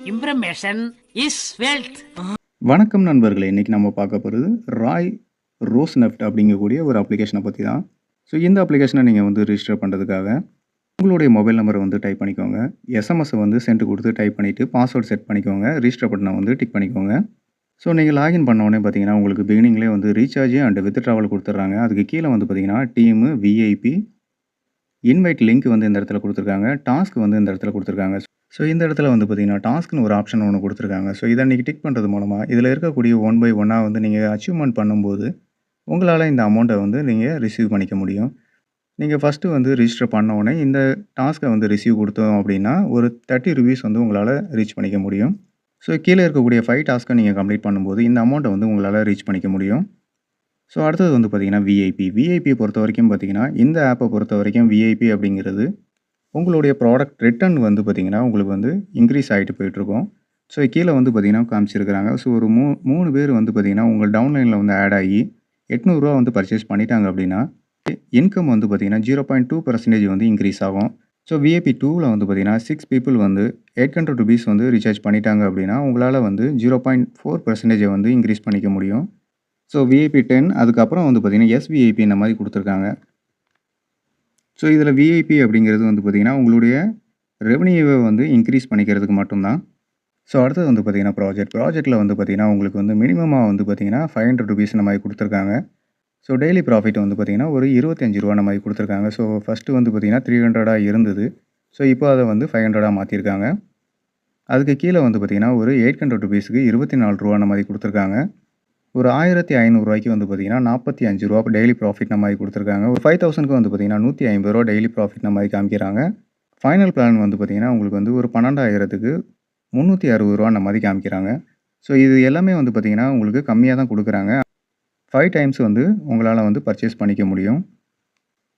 Information is wealth. வணக்கம் நண்பர்களே, இன்றைக்கி நம்ம பார்க்க போகிறது ராய் ரோஸ்நெஃப்ட் அப்படிங்கக்கூடிய ஒரு அப்ளிகேஷனை பற்றி தான். ஸோ இந்த அப்ளிகேஷனை நீங்கள் வந்து ரிஜிஸ்டர் பண்ணுறதுக்காக உங்களுடைய மொபைல் நம்பரை வந்து டைப் பண்ணிக்கோங்க. எஸ்எம்எஸை வந்து சென்ட் கொடுத்து டைப் பண்ணிவிட்டு பாஸ்வேர்ட் செட் பண்ணிக்கோங்க. ரிஜிஸ்டர் பட்டனை வந்து டிக் பண்ணிக்கோங்க. ஸோ நீங்கள் லாகின் பண்ண உடனே பார்த்தீங்கன்னா உங்களுக்கு பிகினிங்லேயே வந்து ரீசார்ஜ் அண்ட் வித் ட்ராவல் கொடுத்துட்றாங்க. அதுக்கு கீழே வந்து பார்த்தீங்கன்னா டீமு, விஐபி, இன்வைட் லிங்க் வந்து இந்த இடத்துல கொடுத்துருக்காங்க. டாஸ்க் வந்து இந்த இடத்துல கொடுத்துருக்காங்க. ஸோ இந்த இடத்துல வந்து பார்த்தீங்கன்னா டாஸ்க்னு ஒரு ஆப்ஷன் ஒன்று கொடுத்துருக்காங்க. ஸோ இதை நீங்கள் டிக் பண்ணுறது மூலமாக இதில் இருக்கக்கூடிய 1 by 1 வந்து நீங்கள் அச்சீவ்மெண்ட் பண்ணும்போது உங்களால் இந்த அமௌண்ட்டை வந்து நீங்கள் ரிசீவ் பண்ணிக்க முடியும். நீங்கள் ஃபஸ்ட்டு வந்து ரிஜிஸ்டர் பண்ண உடனே இந்த டாஸ்க்கை வந்து ரிசீவ் கொடுத்தோம் அப்படின்னா ஒரு 30 ருபீஸ் வந்து உங்களால் ரீச் பண்ணிக்க முடியும். ஸோ கீழே இருக்கக்கூடிய 5 டாஸ்க்கை நீங்கள் கம்ப்ளீட் பண்ணும்போது இந்த அமௌண்ட்டை வந்து உங்களால் ரீச் பண்ணிக்க முடியும். ஸோ அடுத்தது வந்து பார்த்தீங்கன்னா விஐபி பொறுத்த வரைக்கும் பார்த்தீங்கன்னா இந்த ஆப்பை பொறுத்த வரைக்கும் விஐபி அப்படிங்கிறது உங்களுடைய ப்ராடக்ட் ரிட்டர்ன் வந்து பார்த்தீங்கன்னா உங்களுக்கு வந்து இன்க்ரீஸ் ஆகிட்டு போயிட்டுருக்கும். ஸோ கீழே வந்து பார்த்தீங்கன்னா காமிச்சிருக்கிறாங்க. ஸோ ஒரு 3 பேர் வந்து பார்த்தீங்கன்னா உங்கள் டவுன்லைனில் வந்து ஆட் ஆகி ரூ. 800 வந்து பர்ச்சேஸ் பண்ணிட்டாங்க அப்படின்னா இன்கம் வந்து பார்த்தீங்கன்னா 0.2% வந்து இன்க்ரீஸ் ஆகும். ஸோ விஐபி 2ல் வந்து பார்த்தீங்கன்னா 6 பீப்புள் வந்து 800 ருபீஸ் வந்து ரீசார்ஜ் பண்ணிட்டாங்க அப்படின்னா உங்களால் வந்து 0.4% வந்து இன்க்ரீஸ் பண்ணிக்க முடியும். ஸோ விஐபி 10 அதுக்கப்புறம் வந்து பார்த்தீங்கன்னா எஸ்விஐபி இந்த மாதிரி கொடுத்துருக்காங்க. ஸோ இதில் விஐபி அப்படிங்கிறது வந்து பார்த்திங்கன்னா உங்களுடைய ரெவன்யூவை வந்து இன்க்ரீஸ் பண்ணிக்கிறதுக்கு மட்டும்தான். ஸோ அடுத்தது வந்து பார்த்திங்கன்னா ப்ராஜெக்ட்டில் வந்து பார்த்திங்கன்னா உங்களுக்கு வந்து மினிமமாக வந்து பார்த்திங்கன்னா 500 ருபீஸ் இந்த மாதிரி கொடுத்துருக்காங்க. ஸோ டெய்லி ப்ராஃபிட் வந்து பார்த்திங்கன்னா ஒரு 25 ரூபா இந்த மாதிரி கொடுத்துருக்காங்க. ஸோ ஃபஸ்ட்டு வந்து பார்த்திங்கன்னா 300 இருந்தது. ஸோ இப்போ அதை வந்து 500 மாற்றிருக்காங்க. அதுக்கு கீழே வந்து பார்த்திங்கன்னா ஒரு 800 ருபீஸுக்கு 24 ரூபா இந்த மாதிரி கொடுத்துருக்காங்க. ஒரு 1500 வந்து பார்த்தீங்கன்னா 45 ரூபா டெய்லி ப்ராஃபிட் மாதிரி கொடுத்துருக்காங்க. ஒரு 5000க்கு வந்து பார்த்தீங்கன்னா 150 ரூபா டெய்லி ப்ராஃபிட் மாதிரி காமிக்கிறாங்க. ஃபைனல் பிளான் வந்து பார்த்தீங்கன்னா உங்களுக்கு வந்து ஒரு 12,000க்கு 360 ரூபா மாதிரி காமிக்கிறாங்க. ஸோ இது எல்லாமே வந்து பார்த்தீங்கன்னா உங்களுக்கு கம்மியாக தான் கொடுக்குறாங்க. 5 டைம்ஸ் வந்து உங்களால் வந்து பர்ச்சேஸ் பண்ணிக்க முடியும்.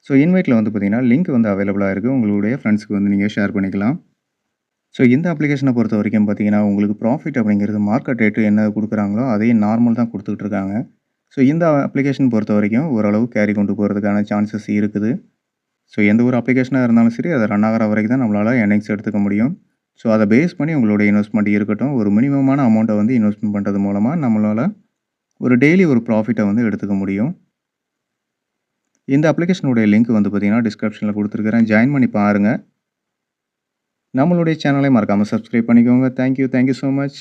ஸோ இன்வைட்டில் வந்து பார்த்தீங்கன்னா லிங்க் வந்து அவைலபிளாக இருக்குது. உங்களுடைய ஃப்ரெண்ட்ஸ்க்கு வந்து நீங்கள் ஷேர் பண்ணிக்கலாம். ஸோ இந்த அப்ளிகேஷனை பொறுத்த வரைக்கும் பார்த்தீங்கன்னா உங்களுக்கு ப்ராஃபிட் அப்படிங்கிறது மார்க்கெட் ரேட்டு என்ன கொடுக்குறாங்களோ அதையும் நார்மல் தான் கொடுத்துக்கிட்டு இருக்காங்க. ஸோ இந்த அப்ளிகேஷன் பொறுத்த வரைக்கும் ஓரளவு கேரி கொண்டு போகிறதுக்கான சான்சஸ் இருக்குது. ஸோ எந்த ஒரு அப்ளிகேஷனாக இருந்தாலும் சரி அதை ரன் ஆகிற வரைக்கும் தான் நம்மளால் எர்னிங்ஸ் எடுத்துக்க முடியும். ஸோ அதை பேஸ் பண்ணி உங்களுடைய இன்வெஸ்ட்மெண்ட் இருக்கட்டும். ஒரு மினிமமான அமௌண்ட்டை வந்து இன்வெஸ்ட்மெண்ட் பண்ணுறது மூலமாக நம்மளால் ஒரு டெய்லி ஒரு ப்ராஃபிட்டை வந்து எடுத்துக்க முடியும். இந்த அப்ளிகேஷனுடைய லிங்க் வந்து பார்த்திங்கன்னா டிஸ்கிரிப்ஷனில் கொடுத்துருக்குறேன். ஜாயின் பண்ணி பாருங்கள். நம்மளுடைய சேனலை மறக்காமல் சப்ஸ்கிரைப் பண்ணிக்கோங்க. Thank you so much.